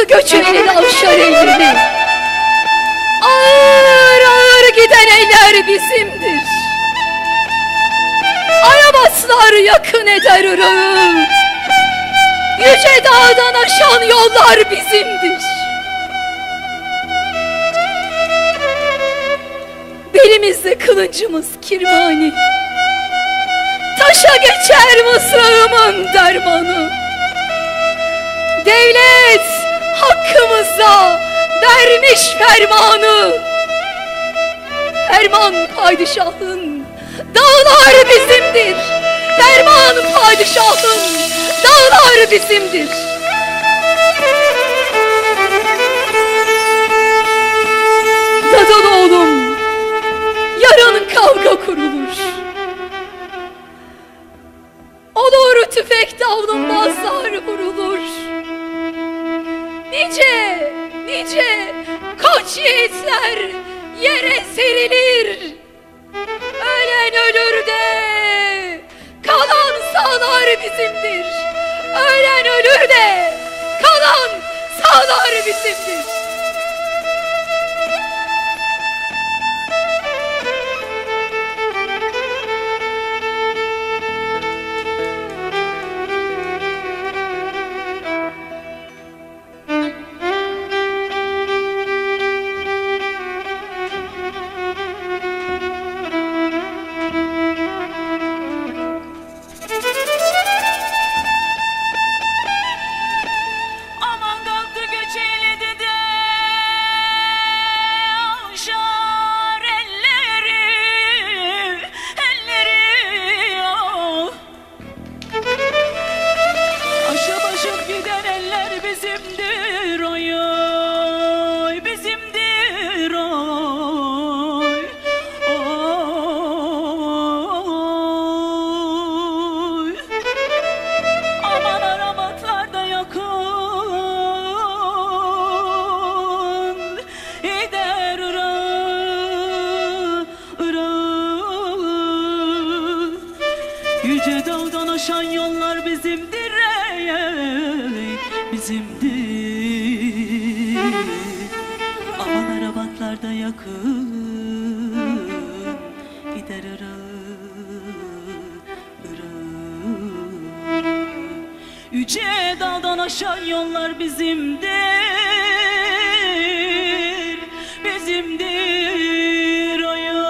aldı göçün elini avşar elleri. Ağır ağır giden eller bizimdir. Arabaslar yakın eder ırağı. Yüce dağdan aşan yollar bizimdir. Belimizde kılıncımız kirmani. Taşa geçer mısrağımın dermanı. Devlet hakkımızda vermiş fermanı. Ferman padişahın, dağlar bizimdir. Ferman padişahın, dağlar bizimdir. Dadan oğlum, yarın kavga kurulur. Olur tüfek davlumbazlar vurulur. Nice, nice koç yiğitler yere serilir. Ölen ölür de kalan sağlar bizimdir. Ölen ölür de kalan sağlar bizimdir. Yüce dağdan aşan yollar bizimdir, bizimdir. Aman arabatlarda yakın gider Yüce dağdan aşan yollar bizimdir, bizimdir. Oy oy.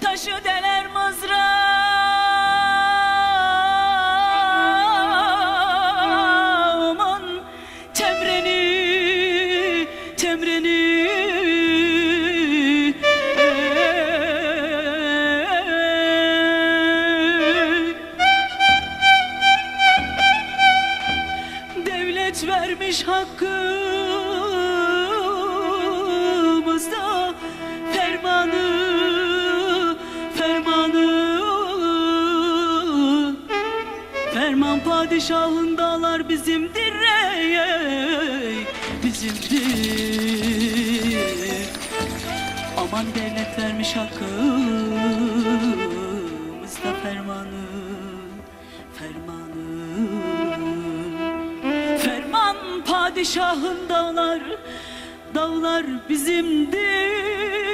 Taşı deler mızrağımın temreni, temreni. Devlet vermiş hakkımızda fermanı. Ferman padişahın dağlar bizimdir, bizimdir. Aman devlet vermiş hakkımızda fermanı, fermanı. padişahın dağlar, dağlar bizimdir.